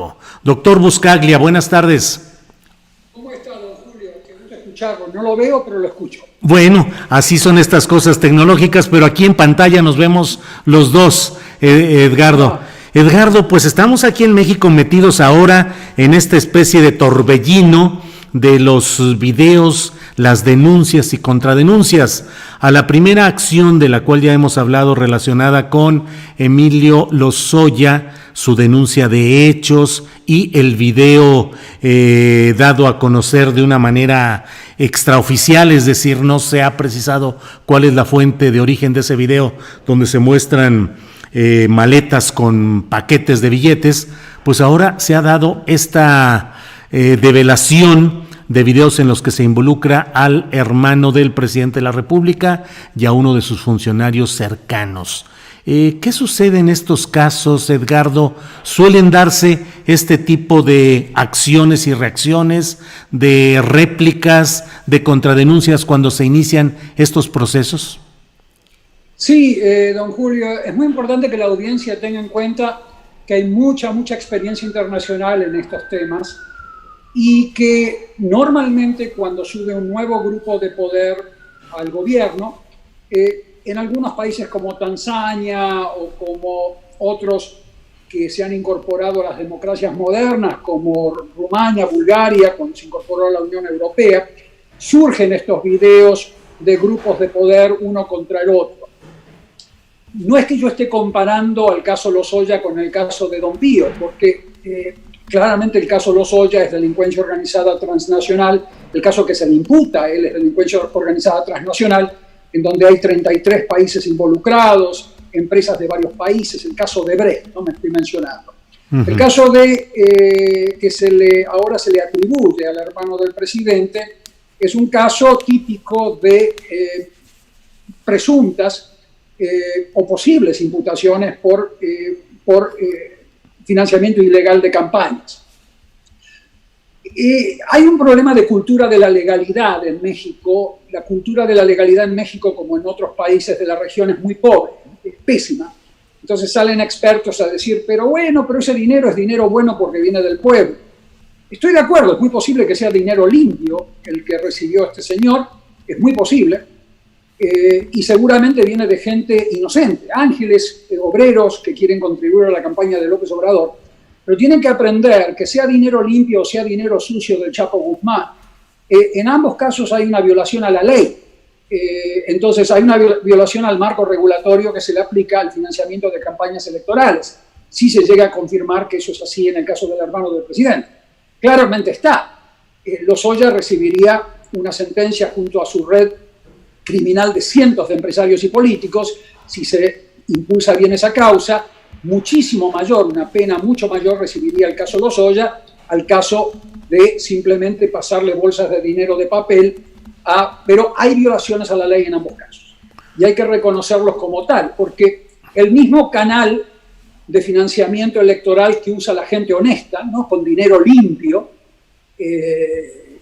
México. Doctor Buscaglia, buenas tardes. ¿Cómo está, don Julio? Qué gusto escucharlo. No lo veo, pero lo escucho. Bueno, así son estas cosas tecnológicas, pero aquí en pantalla nos vemos los dos, Edgardo. Edgardo, pues estamos aquí en México metidos ahora en esta especie de torbellino de los videos, las denuncias y contradenuncias. A la primera acción de la cual ya hemos hablado relacionada con Emilio Lozoya, su denuncia de hechos y el video dado a conocer de una manera extraoficial, es decir, no se ha precisado cuál es la fuente de origen de ese video, donde se muestran maletas con paquetes de billetes. Pues ahora se ha dado esta develación de videos en los que se involucra al hermano del presidente de la República y a uno de sus funcionarios cercanos. ¿Qué sucede en estos casos, Edgardo? ¿Suelen darse este tipo de acciones y reacciones, de réplicas, de contradenuncias cuando se inician estos procesos? Sí, don Julio, es muy importante que la audiencia tenga en cuenta que hay mucha experiencia internacional en estos temas y que normalmente cuando sube un nuevo grupo de poder al gobierno, en algunos países como Tanzania o como otros que se han incorporado a las democracias modernas, como Rumania, Bulgaria, cuando se incorporó a la Unión Europea, surgen estos videos de grupos de poder uno contra el otro. No es que yo esté comparando al caso Lozoya con el caso de Don Pío, porque claramente el caso Lozoya es delincuencia organizada transnacional, el caso que se le imputa a él es delincuencia organizada transnacional, en donde hay 33 países involucrados, empresas de varios países, el caso de Brecht, no me estoy mencionando. El caso de que ahora se le atribuye al hermano del presidente es un caso típico de presuntas o posibles imputaciones por financiamiento ilegal de campañas. Hay un problema de cultura de la legalidad en México. La cultura de la legalidad en México, como en otros países de la región, es muy pobre, es pésima. Entonces salen expertos a decir, pero ese dinero es dinero bueno porque viene del pueblo. Estoy de acuerdo, es muy posible que sea dinero limpio el que recibió este señor, es muy posible, y seguramente viene de gente inocente, ángeles, obreros que quieren contribuir a la campaña de López Obrador. Pero tienen que aprender que sea dinero limpio o sea dinero sucio del Chapo Guzmán, en ambos casos hay una violación a la ley. Entonces hay una violación al marco regulatorio que se le aplica al financiamiento de campañas electorales, si se llega a confirmar que eso es así en el caso del hermano del presidente. Claramente está. Lozoya recibiría una sentencia junto a su red criminal de cientos de empresarios y políticos, si se impulsa bien esa causa, muchísimo mayor, una pena mucho mayor recibiría el caso Lozoya al caso de simplemente pasarle bolsas de dinero de papel, pero hay violaciones a la ley en ambos casos. Y hay que reconocerlos como tal, porque el mismo canal de financiamiento electoral que usa la gente honesta, ¿no?, con dinero limpio,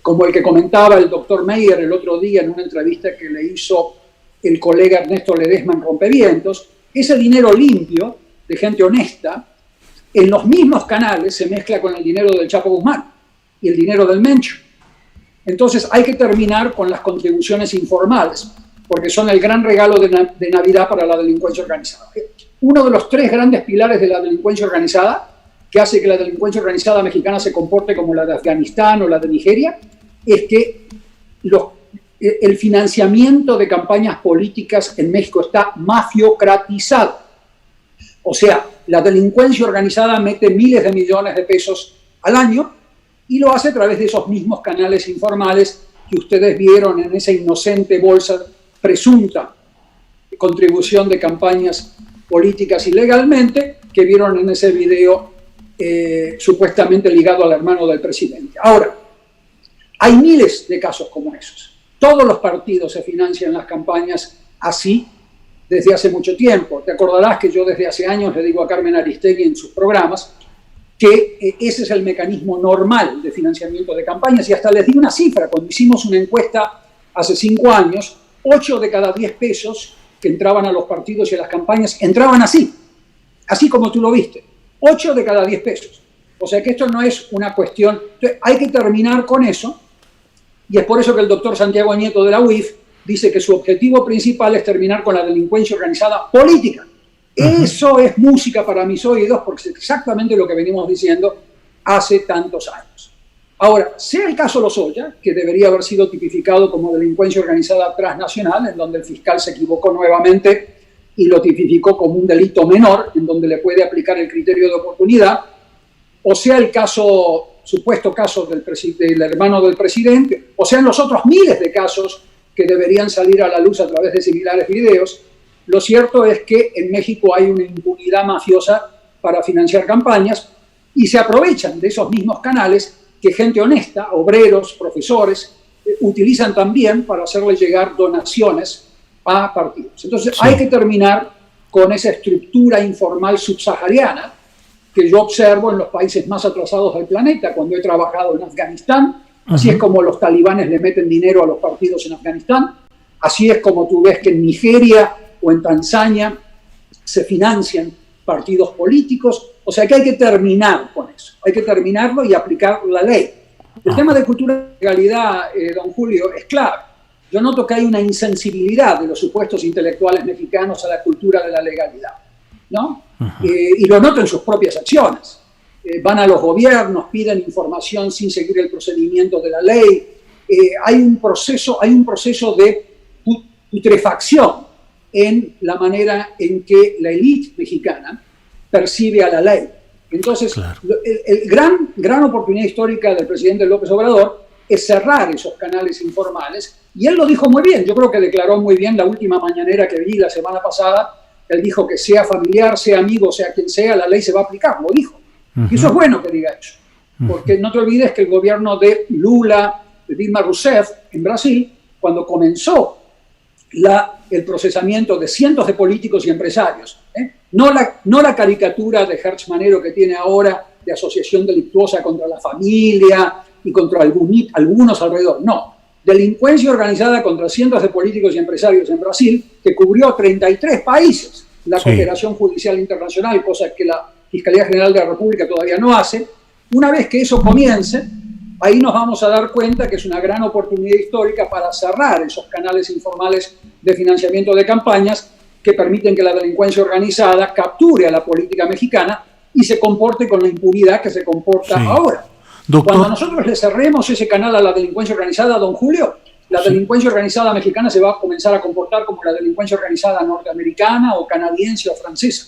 como el que comentaba el doctor Meyer el otro día en una entrevista que le hizo el colega Ernesto Ledesma en Rompevientos, ese dinero limpio de gente honesta, en los mismos canales se mezcla con el dinero del Chapo Guzmán y el dinero del Mencho. Entonces hay que terminar con las contribuciones informales, porque son el gran regalo de Navidad para la delincuencia organizada. Uno de los 3 grandes pilares de la delincuencia organizada, que hace que la delincuencia organizada mexicana se comporte como la de Afganistán o la de Nigeria, es que el financiamiento de campañas políticas en México está mafiocratizado. O sea, la delincuencia organizada mete miles de millones de pesos al año y lo hace a través de esos mismos canales informales que ustedes vieron en esa inocente bolsa presunta de contribución de campañas políticas ilegalmente que vieron en ese video supuestamente ligado al hermano del presidente. Ahora, hay miles de casos como esos. Todos los partidos se financian las campañas así desde hace mucho tiempo. Te acordarás que yo desde hace años le digo a Carmen Aristegui en sus programas que ese es el mecanismo normal de financiamiento de campañas, y hasta les di una cifra. Cuando hicimos una encuesta hace 5 años, 8 de cada 10 pesos que entraban a los partidos y a las campañas entraban así como tú lo viste, 8 de cada 10 pesos. O sea que esto no es una cuestión. Entonces, hay que terminar con eso, y es por eso que el doctor Santiago Nieto de la UIF dice que su objetivo principal es terminar con la delincuencia organizada política. Eso es música para mis oídos, porque es exactamente lo que venimos diciendo hace tantos años. Ahora, sea el caso Lozoya, que debería haber sido tipificado como delincuencia organizada transnacional, en donde el fiscal se equivocó nuevamente y lo tipificó como un delito menor, en donde le puede aplicar el criterio de oportunidad, o sea el caso, supuesto caso del hermano del presidente, o sean los otros miles de casos que deberían salir a la luz a través de similares videos. Lo cierto es que en México hay una impunidad mafiosa para financiar campañas y se aprovechan de esos mismos canales que gente honesta, obreros, profesores, utilizan también para hacerle llegar donaciones a partidos. Entonces hay que terminar con esa estructura informal subsahariana que yo observo en los países más atrasados del planeta. Cuando he trabajado en Afganistán, así es como los talibanes le meten dinero a los partidos en Afganistán, así es como tú ves que en Nigeria o en Tanzania se financian partidos políticos. O sea que hay que terminar con eso, hay que terminarlo y aplicar la ley. El tema de cultura de legalidad, don Julio, es clave. Yo noto que hay una insensibilidad de los supuestos intelectuales mexicanos a la cultura de la legalidad, ¿no? Y lo noto en sus propias acciones. Van a los gobiernos, piden información sin seguir el procedimiento de la ley. Hay un proceso de putrefacción en la manera en que la élite mexicana percibe a la ley. Entonces, claro, gran oportunidad histórica del presidente López Obrador es cerrar esos canales informales, y él lo dijo muy bien. Yo creo que declaró muy bien la última mañanera que vi la semana pasada. Él dijo que sea familiar, sea amigo, sea quien sea, la ley se va a aplicar, lo dijo. Y eso es bueno que diga eso, porque no te olvides que el gobierno de Lula, de Dilma Rousseff, en Brasil, cuando comenzó el procesamiento de cientos de políticos y empresarios, no la caricatura de Hertz Manero que tiene ahora de asociación delictuosa contra la familia y contra algunos alrededor, no, delincuencia organizada contra cientos de políticos y empresarios en Brasil, que cubrió 33 países, la cooperación judicial internacional, cosa que la Fiscalía General de la República todavía no hace. Una vez que eso comience, ahí nos vamos a dar cuenta que es una gran oportunidad histórica para cerrar esos canales informales de financiamiento de campañas que permiten que la delincuencia organizada capture a la política mexicana y se comporte con la impunidad que se comporta ahora. Doctor. Cuando nosotros le cerremos ese canal a la delincuencia organizada, don Julio, la delincuencia organizada mexicana se va a comenzar a comportar como la delincuencia organizada norteamericana o canadiense o francesa.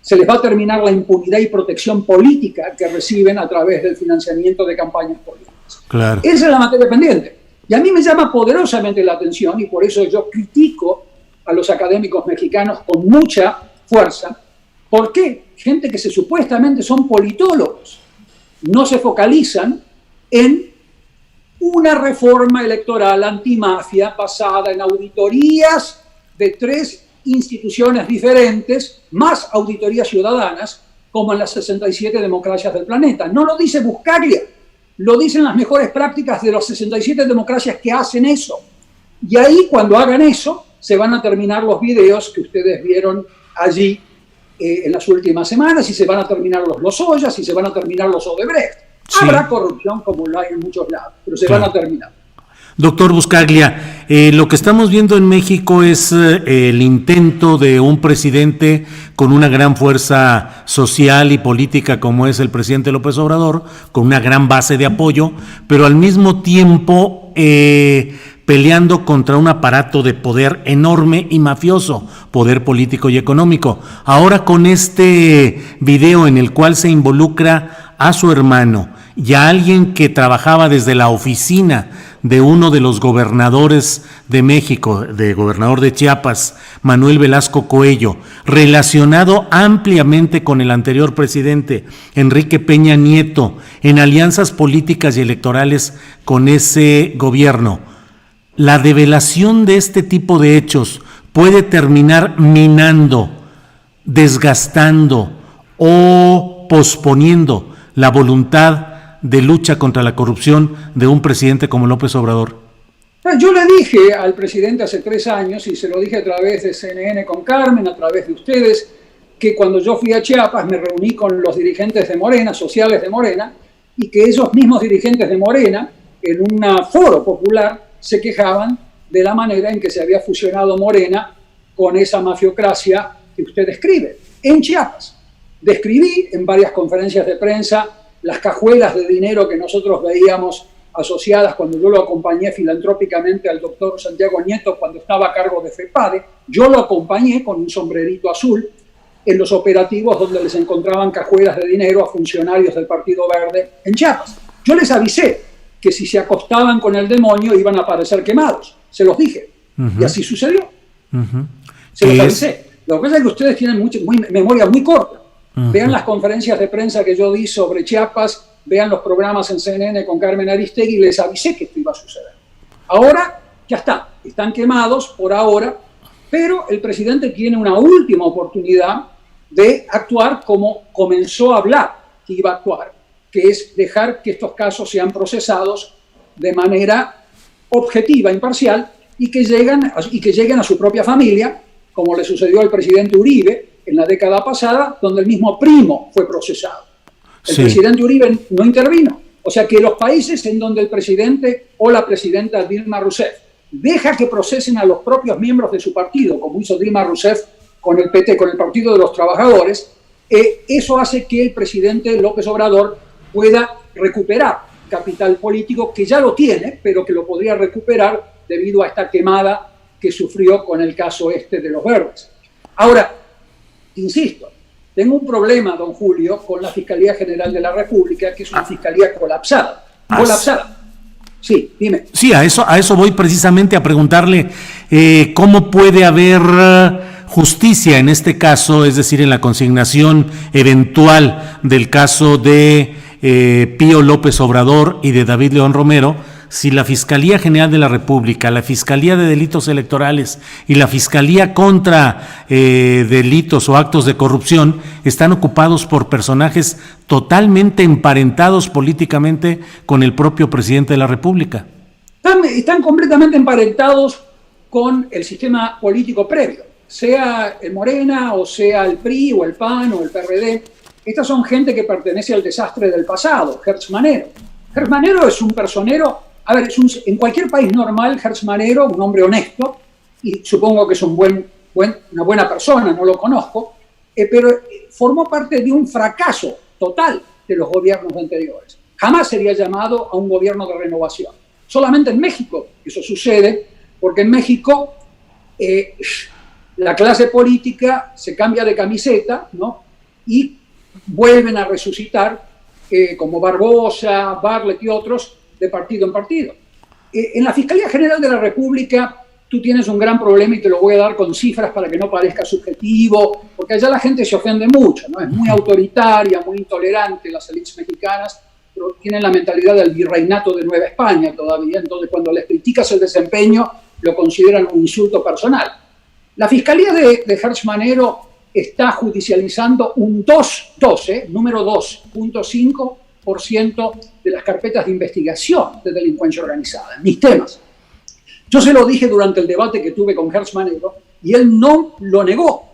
Se les va a terminar la impunidad y protección política que reciben a través del financiamiento de campañas políticas. Claro. Esa es la materia pendiente. Y a mí me llama poderosamente la atención, y por eso yo critico a los académicos mexicanos con mucha fuerza, ¿por qué gente que supuestamente son politólogos no se focalizan en una reforma electoral antimafia basada en auditorías de 3 instituciones diferentes, más auditorías ciudadanas, como en las 67 democracias del planeta? No lo dice Buscaglia, lo dicen las mejores prácticas de las 67 democracias que hacen eso. Y ahí, cuando hagan eso, se van a terminar los videos que ustedes vieron allí en las últimas semanas, y se van a terminar los Lozoyas, y se van a terminar los Odebrecht. Sí. Habrá corrupción como lo hay en muchos lados, pero se van a terminar. Doctor Buscaglia, lo que estamos viendo en México es el intento de un presidente con una gran fuerza social y política como es el presidente López Obrador, con una gran base de apoyo, pero al mismo tiempo peleando contra un aparato de poder enorme y mafioso, poder político y económico. Ahora con este video en el cual se involucra a su hermano y a alguien que trabajaba desde la oficina de uno de los gobernadores de México, de gobernador de Chiapas, Manuel Velasco Coello, relacionado ampliamente con el anterior presidente, Enrique Peña Nieto, en alianzas políticas y electorales con ese gobierno. La develación de este tipo de hechos puede terminar minando, desgastando o posponiendo la voluntad de lucha contra la corrupción de un presidente como López Obrador. Yo le dije al presidente hace 3 años, y se lo dije a través de CNN con Carmen, a través de ustedes, que cuando yo fui a Chiapas me reuní con los dirigentes de Morena, sociales de Morena, y que esos mismos dirigentes de Morena, en un foro popular, se quejaban de la manera en que se había fusionado Morena con esa mafiocracia que usted describe. En Chiapas, describí en varias conferencias de prensa las cajuelas de dinero que nosotros veíamos asociadas cuando yo lo acompañé filantrópicamente al doctor Santiago Nieto cuando estaba a cargo de FEPADE. Yo lo acompañé con un sombrerito azul en los operativos donde les encontraban cajuelas de dinero a funcionarios del Partido Verde en Chiapas. Yo les avisé que si se acostaban con el demonio iban a aparecer quemados. Se los dije. Y así sucedió. Se los avisé. Lo que pasa es que ustedes tienen memoria muy corta. Vean las conferencias de prensa que yo di sobre Chiapas, vean los programas en CNN con Carmen Aristegui, y les avisé que esto iba a suceder. Ahora ya está, están quemados por ahora, pero el presidente tiene una última oportunidad de actuar como comenzó a hablar que iba a actuar, que es dejar que estos casos sean procesados de manera objetiva, imparcial, y que lleguen a su propia familia, como le sucedió al presidente Uribe en la década pasada, donde el mismo primo fue procesado. El presidente Uribe no intervino. O sea que los países en donde el presidente o la presidenta Dilma Rousseff deja que procesen a los propios miembros de su partido, como hizo Dilma Rousseff con el PT, con el Partido de los Trabajadores, eso hace que el presidente López Obrador pueda recuperar capital político que ya lo tiene, pero que lo podría recuperar debido a esta quemada que sufrió con el caso de los Verdes. Ahora, insisto, tengo un problema, don Julio, con la Fiscalía General de la República, que es una fiscalía colapsada. Colapsada. Sí, dime. Sí, a eso voy precisamente a preguntarle cómo puede haber justicia en este caso, es decir, en la consignación eventual del caso de Pío López Obrador y de David León Romero, si la Fiscalía General de la República, la Fiscalía de Delitos Electorales y la Fiscalía contra delitos o actos de corrupción están ocupados por personajes totalmente emparentados políticamente con el propio presidente de la República. Están completamente emparentados con el sistema político previo, sea el Morena o sea el PRI o el PAN o el PRD. Estas son gente que pertenece al desastre del pasado. Hertz Manero. Hertz Manero es un personero. A ver, en cualquier país normal, Hertz Manero, un hombre honesto, y supongo que es una buena persona, no lo conozco, pero formó parte de un fracaso total de los gobiernos anteriores. Jamás sería llamado a un gobierno de renovación. Solamente en México eso sucede, porque en México la clase política se cambia de camiseta, ¿no? Y vuelven a resucitar, como Barbosa, Bartlett y otros, de partido en partido. En la Fiscalía General de la República tú tienes un gran problema y te lo voy a dar con cifras para que no parezca subjetivo, porque allá la gente se ofende mucho, ¿no? Es muy autoritaria, muy intolerante las élites mexicanas, pero tienen la mentalidad del virreinato de Nueva España todavía, entonces cuando les criticas el desempeño lo consideran un insulto personal. La Fiscalía de Hertz Manero está judicializando un número 2.5% de las carpetas de investigación de delincuencia organizada, mis temas. Yo se lo dije durante el debate que tuve con Hertz Manero y él no lo negó.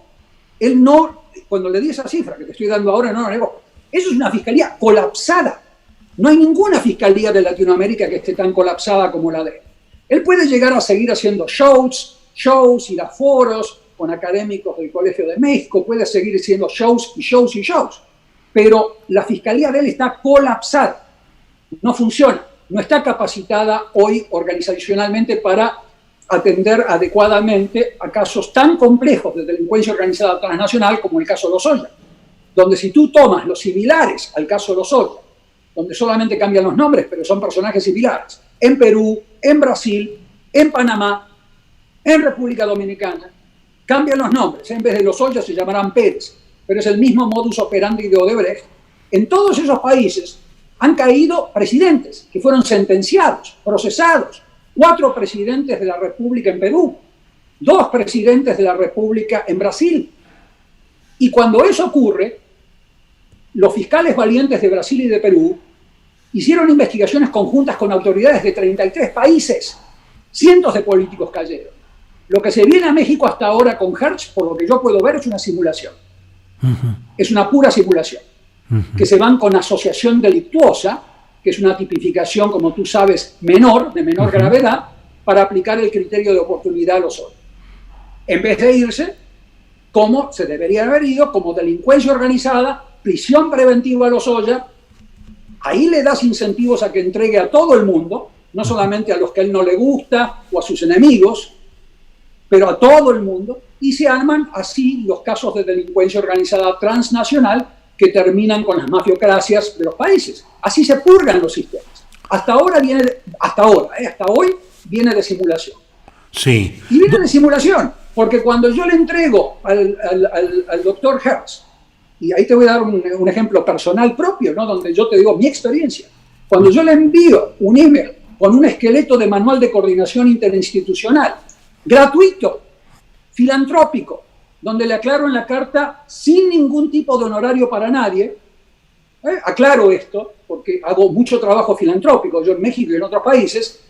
Él no, cuando le di esa cifra que te estoy dando ahora, no lo negó. Eso es una fiscalía colapsada. No hay ninguna fiscalía de Latinoamérica que esté tan colapsada como la de él. Él puede llegar a seguir haciendo shows, ir a foros con académicos del Colegio de México, puede seguir haciendo shows, pero la fiscalía de él está colapsada, no funciona, no está capacitada hoy organizacionalmente para atender adecuadamente a casos tan complejos de delincuencia organizada transnacional como el caso Lozoya, donde si tú tomas los similares al caso Lozoya, donde solamente cambian los nombres, pero son personajes similares, en Perú, en Brasil, en Panamá, en República Dominicana, cambian los nombres, en vez de Lozoya se llamarán Pérez, pero es el mismo modus operandi de Odebrecht. En todos esos países han caído presidentes que fueron sentenciados, procesados, 4 presidentes de la República en Perú, 2 presidentes de la República en Brasil. Y cuando eso ocurre, los fiscales valientes de Brasil y de Perú hicieron investigaciones conjuntas con autoridades de 33 países. Cientos de políticos cayeron. Lo que se viene a México hasta ahora con Hertz, por lo que yo puedo ver, es una simulación. Es una pura simulación. Que se van con asociación delictuosa, que es una tipificación, como tú sabes, de menor gravedad, para aplicar el criterio de oportunidad a los otros. En vez de irse, como se debería haber ido, como delincuencia organizada, prisión preventiva a Lozoya, ahí le das incentivos a que entregue a todo el mundo, no solamente a los que a él no le gusta o a sus enemigos, pero a todo el mundo, y se arman así los casos de delincuencia organizada transnacional que terminan con las mafiocracias de los países. Así se purgan los sistemas. Hasta hoy viene de simulación. Sí. Y viene de simulación, porque cuando yo le entrego al doctor Hertz, y ahí te voy a dar un ejemplo personal propio, ¿no? Donde yo te digo mi experiencia. Cuando yo le envío un email con un esqueleto de manual de coordinación interinstitucional, gratuito, filantrópico, donde le aclaro en la carta sin ningún tipo de honorario para nadie, aclaro esto porque hago mucho trabajo filantrópico, yo en México y en otros países,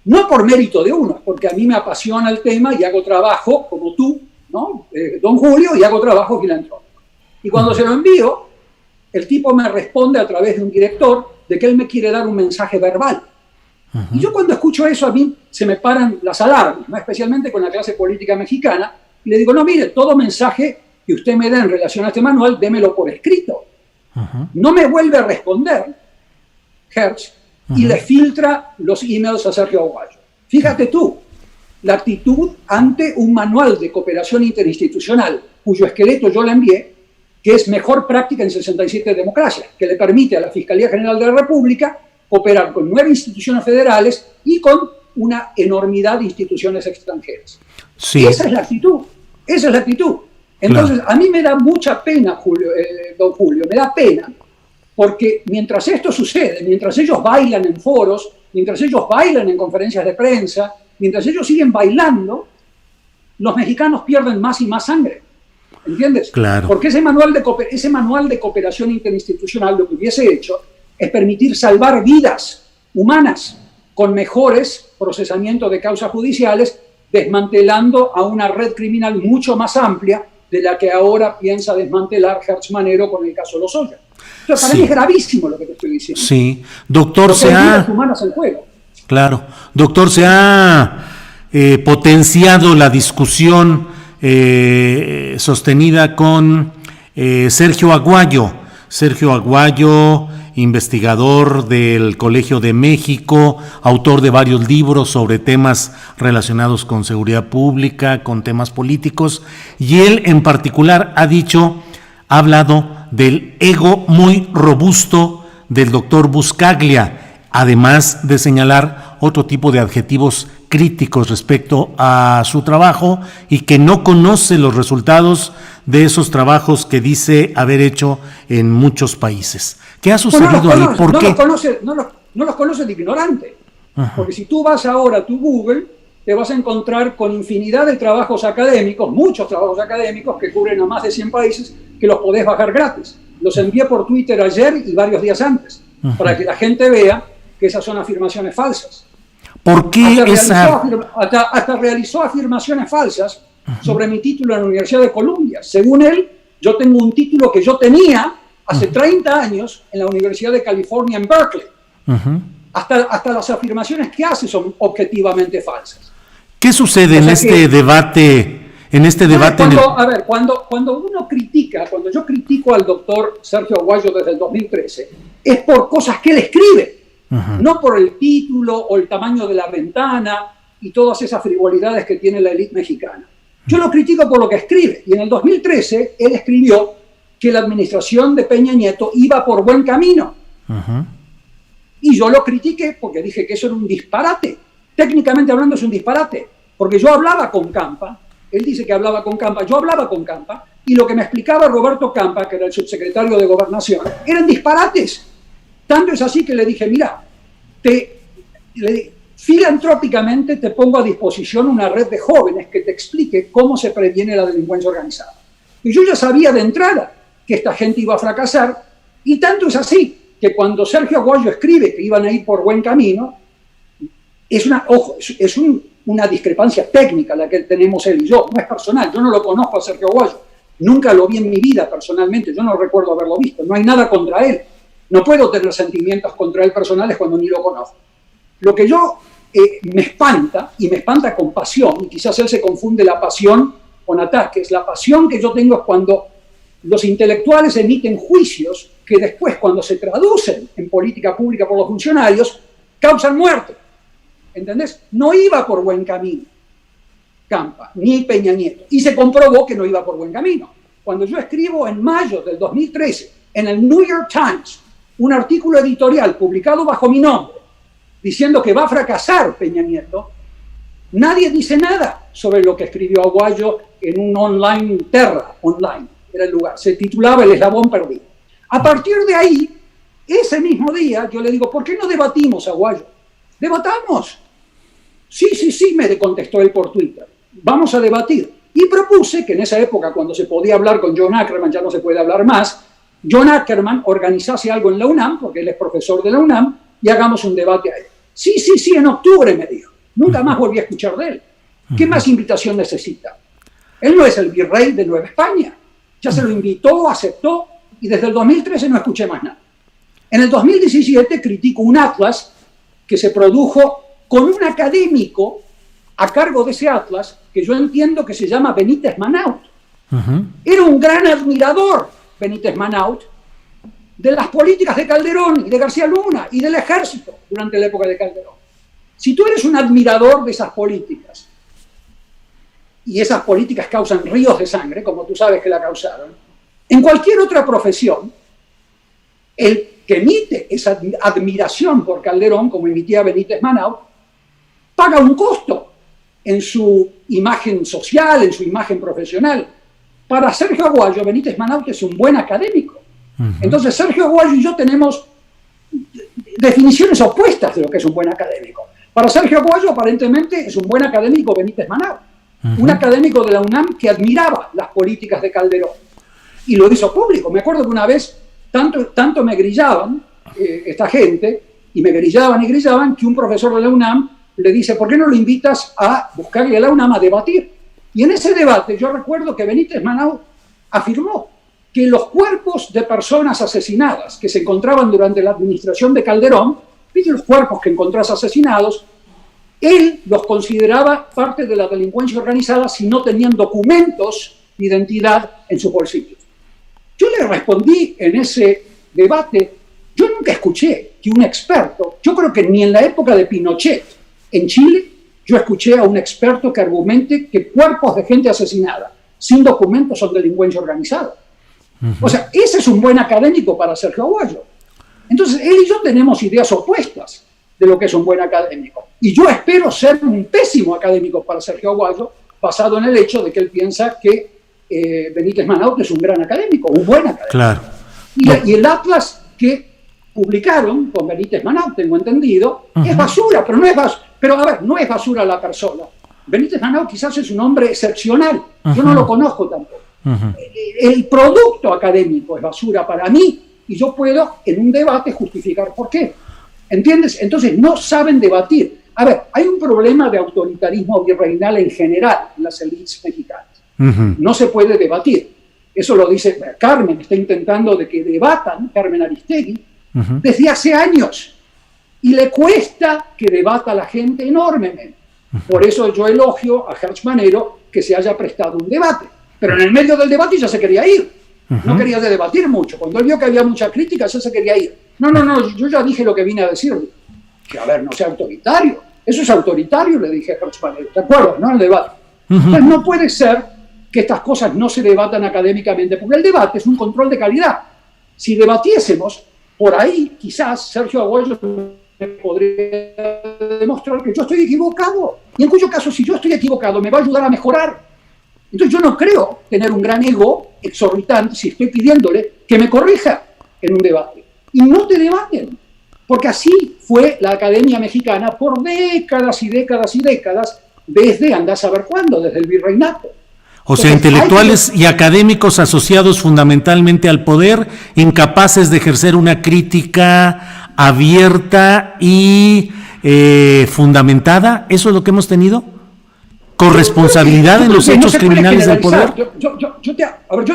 no por mérito de uno, porque a mí me apasiona el tema y hago trabajo, como tú, ¿no? Don Julio, y hago trabajo filantrópico. Y cuando se lo envío, el tipo me responde a través de un director de que él me quiere dar un mensaje verbal. Y yo cuando escucho eso, a mí se me paran las alarmas, ¿no? Especialmente con la clase política mexicana, y le digo, no, mire, todo mensaje que usted me dé en relación a este manual, démelo por escrito. No me vuelve a responder Hertz y le filtra los emails a Sergio Aguayo. Fíjate tú, la actitud ante un manual de cooperación interinstitucional, cuyo esqueleto yo le envié, que es mejor práctica en 67 democracias, que le permite a la Fiscalía General de la República cooperar con 9 instituciones federales y con una enormidad de instituciones extranjeras. Sí. Esa es la actitud. Entonces, claro, a mí me da mucha pena, don Julio, me da pena, porque mientras esto sucede, mientras ellos bailan en foros, mientras ellos bailan en conferencias de prensa, mientras ellos siguen bailando, los mexicanos pierden más y más sangre. ¿Entiendes? Claro. Porque ese manual de cooperación interinstitucional lo que hubiese hecho es permitir salvar vidas humanas con mejores procesamientos de causas judiciales, desmantelando a una red criminal mucho más amplia de la que ahora piensa desmantelar Hertz Manero con el caso Lozoya. Entonces, para mí es gravísimo lo que te estoy diciendo. Sí, doctor, porque hay vidas humanas en juego. Claro, doctor, se ha potenciado la discusión sostenida con Sergio Aguayo. Sergio Aguayo, investigador del Colegio de México, autor de varios libros sobre temas relacionados con seguridad pública, con temas políticos, y él en particular ha hablado del ego muy robusto del doctor Buscaglia, además de señalar otro tipo de adjetivos críticos respecto a su trabajo y que no conoce los resultados de esos trabajos que dice haber hecho en muchos países. ¿Qué ha sucedido ahí? ¿Por qué? No los conoce de ignorante. Ajá. Porque si tú vas ahora a tu Google, te vas a encontrar con infinidad de trabajos académicos, muchos trabajos académicos que cubren a más de 100 países, que los podés bajar gratis. Los envié por Twitter ayer y varios días antes, para que la gente vea que esas son afirmaciones falsas. ¿Por qué hasta realizó afirmaciones falsas sobre mi título en la Universidad de Columbia? Según él, yo tengo un título que yo tenía hace 30 años en la Universidad de California en Berkeley. Hasta las afirmaciones que hace son objetivamente falsas. ¿Qué sucede en este debate? Cuando uno critica, cuando yo critico al doctor Sergio Aguayo desde el 2013, es por cosas que él escribe. No por el título o el tamaño de la ventana y todas esas frivolidades que tiene la élite mexicana. Yo lo critico por lo que escribe. Y en el 2013 él escribió que la administración de Peña Nieto iba por buen camino. Y yo lo critiqué porque dije que eso era un disparate. Técnicamente hablando es un disparate. Porque yo hablaba con Campa, él dice que hablaba con Campa, yo hablaba con Campa, y lo que me explicaba Roberto Campa, que era el subsecretario de Gobernación, eran disparates. Tanto es así que le dije, mira, filantrópicamente te pongo a disposición una red de jóvenes que te explique cómo se previene la delincuencia organizada. Y yo ya sabía de entrada que esta gente iba a fracasar, y tanto es así que cuando Sergio Aguayo escribe que iban a ir por buen camino, es una discrepancia técnica la que tenemos él y yo, no es personal, yo no lo conozco a Sergio Aguayo, Nunca lo vi en mi vida personalmente, yo no recuerdo haberlo visto, no hay nada contra él. No puedo tener sentimientos contra él personales cuando ni lo conozco. Lo que yo me espanta, y me espanta con pasión, y quizás él se confunde la pasión con ataques, la pasión que yo tengo es cuando los intelectuales emiten juicios que después, cuando se traducen en política pública por los funcionarios, causan muerte. ¿Entendés? No iba por buen camino Campa, ni Peña Nieto, y se comprobó que no iba por buen camino. Cuando yo escribo en mayo del 2013 en el New York Times un artículo editorial publicado bajo mi nombre, diciendo que va a fracasar Peña Nieto, nadie dice nada sobre lo que escribió Aguayo en un online, Terra Online, era el lugar, se titulaba El eslabón perdido. A partir de ahí, ese mismo día, yo le digo, ¿por qué no debatimos, Aguayo? ¡Debatamos! Sí, me contestó él por Twitter. Vamos a debatir. Y propuse que en esa época, cuando se podía hablar con John Ackerman, ya no se puede hablar más, John Ackerman organizase algo en la UNAM, porque él es profesor de la UNAM, y hagamos un debate ahí. Sí, en octubre, me dijo. Nunca más volví a escuchar de él. ¿Qué más invitación necesita? Él no es el virrey de Nueva España. Ya se lo invitó, aceptó, y desde el 2013 no escuché más nada. En el 2017 critico un atlas que se produjo con un académico a cargo de ese atlas, que yo entiendo que se llama Benítez Manaut. Era un gran admirador, Benítez Manaut, de las políticas de Calderón y de García Luna y del ejército durante la época de Calderón. Si tú eres un admirador de esas políticas, y esas políticas causan ríos de sangre, como tú sabes que la causaron, en cualquier otra profesión, el que emite esa admiración por Calderón, como emitía Benítez Manaut, paga un costo en su imagen social, en su imagen profesional. Para Sergio Aguayo, Benítez Manaut es un buen académico. Entonces, Sergio Aguayo y yo tenemos definiciones opuestas de lo que es un buen académico. Para Sergio Aguayo, aparentemente, es un buen académico Benítez Manaut. Un académico de la UNAM que admiraba las políticas de Calderón. Y lo hizo público. Me acuerdo que una vez tanto me grillaban esta gente, y me grillaban, que un profesor de la UNAM le dice, ¿por qué no lo invitas a buscarle a la UNAM a debatir? Y en ese debate yo recuerdo que Benítez Manaut afirmó que los cuerpos de personas asesinadas que se encontraban durante la administración de Calderón, ¿viste los cuerpos que encontrás asesinados? Él los consideraba parte de la delincuencia organizada si no tenían documentos de identidad en sus bolsillos. Yo le respondí en ese debate, yo nunca escuché que un experto, yo creo que ni en la época de Pinochet en Chile, yo escuché a un experto que argumente que cuerpos de gente asesinada sin documentos son delincuencia organizada. O sea, ese es un buen académico para Sergio Aguayo. Entonces, él y yo tenemos ideas opuestas de lo que es un buen académico. Y yo espero ser un pésimo académico para Sergio Aguayo, basado en el hecho de que él piensa que Benítez Manaut es un gran académico, un buen académico. Claro. Y el atlas que publicaron con Benítez Manaut, tengo entendido, es basura, pero no es basura. Pero a ver, no es basura la persona. Benítez Manaut quizás es un hombre excepcional. Yo no lo conozco tampoco. El producto académico es basura para mí, y yo puedo en un debate justificar por qué. ¿Entiendes? Entonces no saben debatir. A ver, hay un problema de autoritarismo virreinal en general en las élites mexicanas. No se puede debatir. Eso lo dice Carmen, está intentando de que debatan, Carmen Aristegui, desde hace años. Y le cuesta que debata a la gente enormemente. Por eso yo elogio a Hertz Manero que se haya prestado un debate. Pero en el medio del debate ya se quería ir. No quería debatir mucho. Cuando él vio que había mucha crítica, ya se quería ir. No, yo ya dije lo que vine a decir. Que a ver, no sea autoritario. Eso es autoritario, le dije a Hertz Manero. ¿Te acuerdas, no? El debate. Pues no puede ser que estas cosas no se debatan académicamente, porque el debate es un control de calidad. Si debatiésemos, por ahí quizás Sergio Aguayo me podría demostrar que yo estoy equivocado. Y en cuyo caso, si yo estoy equivocado, me va a ayudar a mejorar. Entonces yo no creo tener un gran ego exorbitante si estoy pidiéndole que me corrija en un debate. Y no te debaten, porque así fue la Academia Mexicana por décadas y décadas y décadas, desde andás a ver cuándo, desde el virreinato. O sea, intelectuales y académicos asociados fundamentalmente al poder, incapaces de ejercer una crítica abierta y fundamentada. ¿Eso es lo que hemos tenido? corresponsabilidad en los hechos criminales del poder. Yo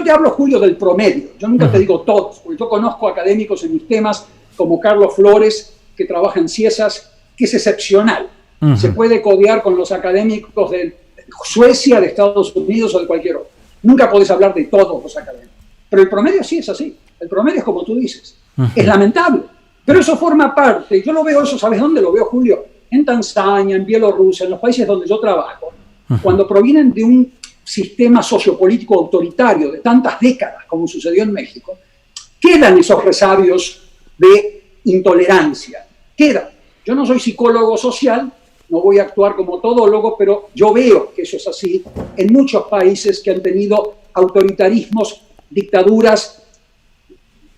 te hablo, Julio, del promedio. Yo nunca te digo todos, porque yo conozco académicos en mis temas como Carlos Flores, que trabaja en Ciesas, que es excepcional. Se puede codear con los académicos de Suecia, de Estados Unidos o de cualquier otro. Nunca podés hablar de todos los académicos. Pero el promedio sí es así. El promedio es como tú dices. Es lamentable. Pero eso forma parte. Yo lo veo eso, ¿sabes dónde lo veo, Julio? En Tanzania, en Bielorrusia, en los países donde yo trabajo. Cuando provienen de un sistema sociopolítico autoritario de tantas décadas, como sucedió en México, quedan esos resabios de intolerancia. Quedan. Yo no soy psicólogo social, no voy a actuar como todólogo, pero yo veo que eso es así en muchos países que han tenido autoritarismos, dictaduras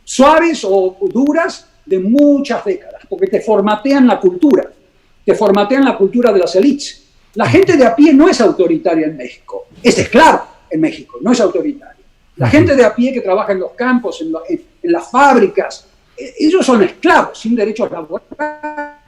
suaves o duras de muchas décadas, porque te formatean la cultura de las élites. La gente de a pie no es autoritaria en México, es esclava en México, no es autoritaria. La gente de a pie que trabaja en los campos, en las fábricas, ellos son esclavos, sin derechos laborales.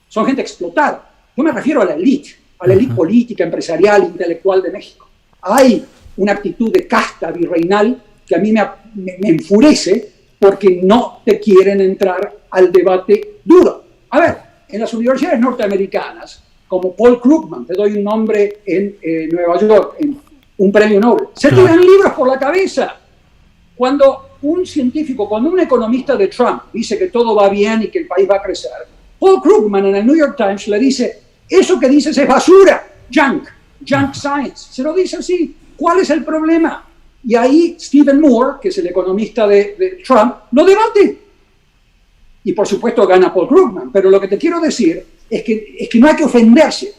Son gente explotada. Yo me refiero a la élite política, empresarial, intelectual de México. Hay una actitud de casta virreinal que a mí me enfurece porque no te quieren entrar al debate duro. A ver, en las universidades norteamericanas, como Paul Krugman, te doy un nombre en Nueva York, en un premio Nobel, se tiran libros por la cabeza. Cuando un científico, cuando un economista de Trump dice que todo va bien y que el país va a crecer, Paul Krugman en el New York Times le dice, eso que dices es basura, junk science. Se lo dice así. ¿Cuál es el problema? Y ahí Stephen Moore, que es el economista de Trump, lo debate. Y por supuesto gana Paul Krugman. Pero lo que te quiero decir es que no hay que ofenderse.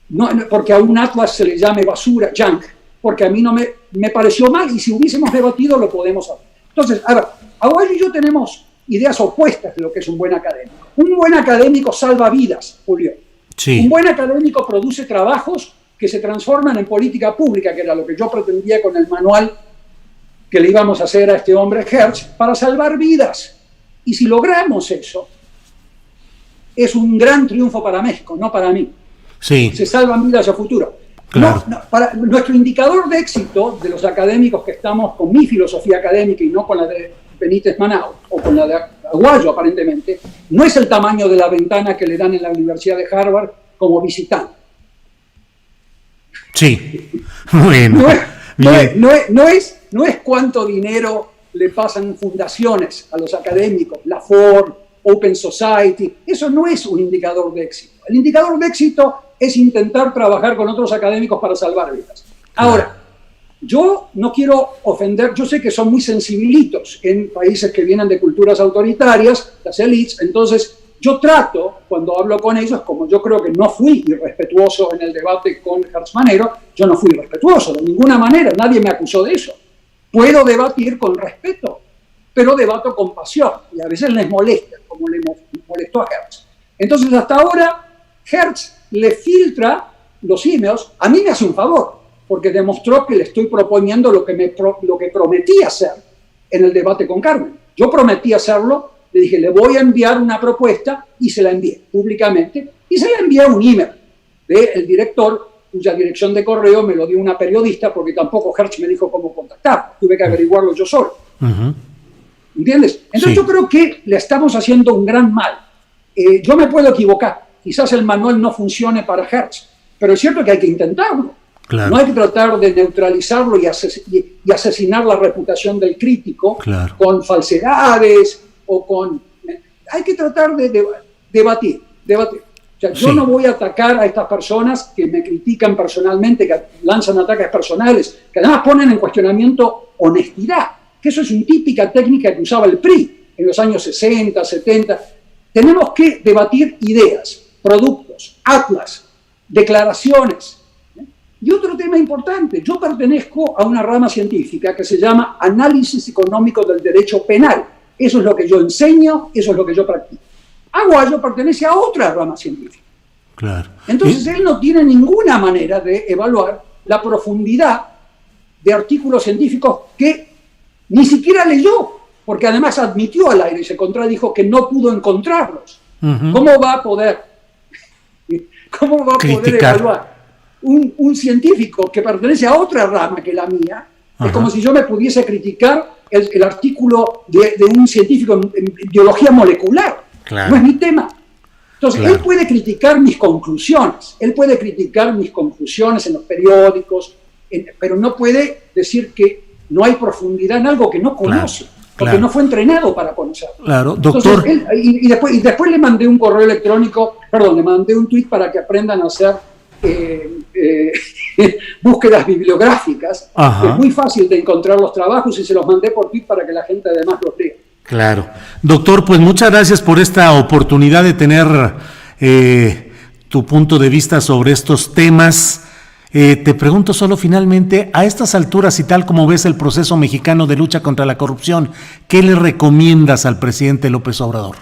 No, porque a un atlas se le llame basura, junk, porque a mí no me pareció mal. Y si hubiésemos debatido lo podemos hacer. Entonces, a ver, Aguayo y yo tenemos ideas opuestas de lo que es un buen académico. Un buen académico salva vidas, Julio. Sí. Un buen académico produce trabajos que se transforman en política pública, que era lo que yo pretendía con el manual que le íbamos a hacer a este hombre Hertz, para salvar vidas. Y si logramos eso, es un gran triunfo para México, no para mí. Sí. Se salvan vidas a futuro. Claro. Para nuestro indicador de éxito de los académicos que estamos con mi filosofía académica y no con la de Benítez Manao o con la de Aguayo aparentemente, no es el tamaño de la ventana que le dan en la Universidad de Harvard como visitante. Sí, bueno. No es cuánto dinero le pasan fundaciones a los académicos, la Ford, Open Society. Eso no es un indicador de éxito. El indicador de éxito es intentar trabajar con otros académicos para salvar vidas. Ahora, yo no quiero ofender, yo sé que son muy sensibilitos en países que vienen de culturas autoritarias, las élites, entonces yo trato, cuando hablo con ellos, como yo creo que no fui irrespetuoso en el debate con Hertz Manero, yo no fui irrespetuoso de ninguna manera, nadie me acusó de eso. Puedo debatir con respeto, pero debato con pasión, y a veces les molesta, como le molestó a Hertz. Entonces, hasta ahora, Hertz le filtra los emails, a mí me hace un favor, porque demostró que le estoy proponiendo lo que prometí hacer en el debate con Carmen. Yo prometí hacerlo, le dije, le voy a enviar una propuesta, y se la envié públicamente, y se la envié un email del director, cuya dirección de correo me lo dio una periodista, porque tampoco Hertz me dijo cómo contactar, tuve que averiguarlo yo solo. ¿Entiendes? Entonces yo creo que le estamos haciendo un gran mal. Yo me puedo equivocar, quizás el manual no funcione para Hertz, pero es cierto que hay que intentarlo. Claro. No hay que tratar de neutralizarlo y asesinar la reputación del crítico con falsedades o con... Hay que tratar de debatir. O sea, yo no voy a atacar a estas personas que me critican personalmente, que lanzan ataques personales, que además ponen en cuestionamiento honestidad, que eso es una típica técnica que usaba el PRI en los años 60, 70. Tenemos que debatir ideas, productos, atlas, declaraciones. Y otro tema importante, yo pertenezco a una rama científica que se llama Análisis Económico del Derecho Penal. Eso es lo que yo enseño, eso es lo que yo practico. Aguayo pertenece a otra rama científica. Claro. Entonces él no tiene ninguna manera de evaluar la profundidad de artículos científicos que ni siquiera leyó, porque además admitió al aire y se contradijo que no pudo encontrarlos. ¿Cómo va a poder ¿Cómo va a poder criticar. evaluar un científico que pertenece a otra rama que la mía? Ajá. Es como si yo me pudiese criticar el artículo de un científico en biología molecular. Claro. No es mi tema. Entonces, Claro. él puede criticar mis conclusiones, en los periódicos, pero no puede decir que no hay profundidad en algo que no conoce, porque no fue entrenado para conocerlo. Claro, doctor. Entonces, después le mandé un correo electrónico, le mandé un tweet para que aprendan a hacer búsquedas bibliográficas. Ajá. Es muy fácil de encontrar los trabajos y se los mandé por tweet para que la gente además los lea. Claro. Doctor, pues muchas gracias por esta oportunidad de tener tu punto de vista sobre estos temas. Te pregunto solo finalmente, a estas alturas y tal como ves el proceso mexicano de lucha contra la corrupción, ¿qué le recomiendas al presidente López Obrador?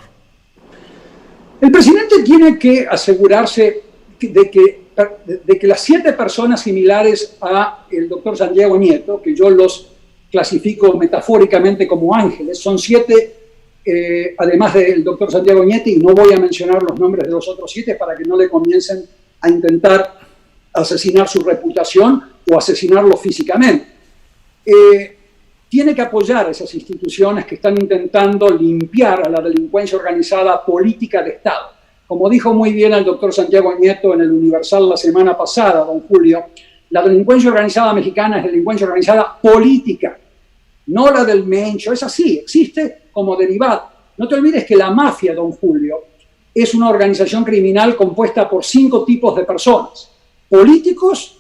El presidente tiene que asegurarse de que las 7 personas similares a el doctor Santiago Nieto, que yo los clasifico metafóricamente como ángeles, son 7, además del doctor Santiago Nieto, y no voy a mencionar los nombres de los otros 7 para que no le comiencen a intentar asesinar su reputación o asesinarlo físicamente. Tiene que apoyar a esas instituciones que están intentando limpiar a la delincuencia organizada política de Estado. Como dijo muy bien el doctor Santiago Nieto en el Universal la semana pasada, don Julio, la delincuencia organizada mexicana es delincuencia organizada política, no la del Mencho. Es así, existe como derivado. No te olvides que la mafia, don Julio, es una organización criminal compuesta por 5 tipos de personas: políticos,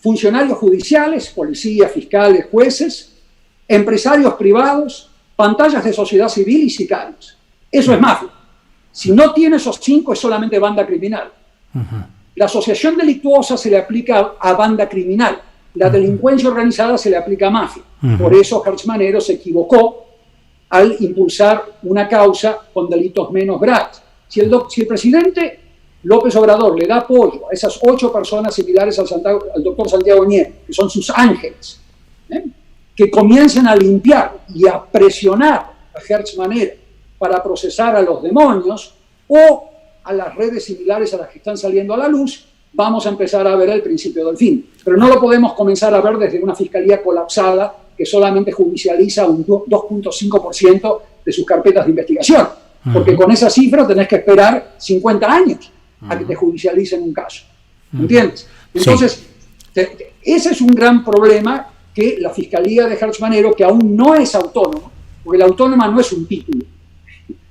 funcionarios judiciales, policías, fiscales, jueces, empresarios privados, pantallas de sociedad civil y sicarios. Eso es mafia. Si no tiene esos 5, es solamente banda criminal. La asociación delictuosa se le aplica a banda criminal. La delincuencia organizada se le aplica a mafia. Por eso Hertz Manero se equivocó al impulsar una causa con delitos menos graves. Si el presidente López Obrador le da apoyo a esas 8 personas similares al doctor Santiago Nieto, que son sus ángeles, que comiencen a limpiar y a presionar a Hertz Manero para procesar a los demonios o a las redes similares a las que están saliendo a la luz, vamos a empezar a ver el principio del fin. Pero no lo podemos comenzar a ver desde una fiscalía colapsada que solamente judicializa un 2.5% de sus carpetas de investigación. Porque con esa cifra tenés que esperar 50 años a que te judicialicen un caso. ¿Entiendes? Entonces, ese es un gran problema que la Fiscalía de Hertz Manero, que aún no es autónoma, porque la autónoma no es un título,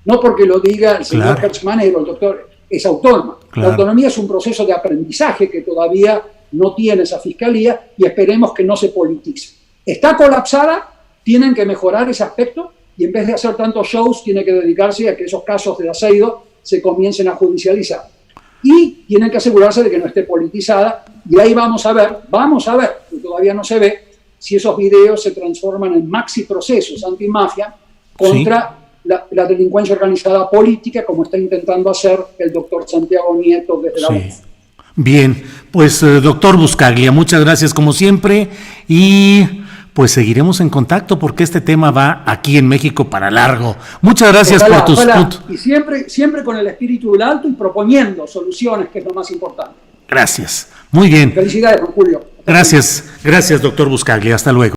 no porque lo diga el señor Hertz Manero, el doctor, es autónoma. La autonomía es un proceso de aprendizaje que todavía no tiene esa Fiscalía y esperemos que no se politice. Está colapsada, tienen que mejorar ese aspecto y en vez de hacer tantos shows, tiene que dedicarse a que esos casos de Aceido se comiencen a judicializar. Y tienen que asegurarse de que no esté politizada y ahí vamos a ver, que todavía no se ve, si esos videos se transforman en maxi procesos antimafia contra la delincuencia organizada política, como está intentando hacer el doctor Santiago Nieto desde la UNED. Bien, pues doctor Buscaglia, muchas gracias como siempre y pues seguiremos en contacto porque este tema va aquí en México para largo. Muchas gracias por tus puntos. Y siempre con el espíritu del alto y proponiendo soluciones, que es lo más importante. Gracias, muy bien. Felicidades, don Julio. Gracias, doctor Buscaglia, hasta luego.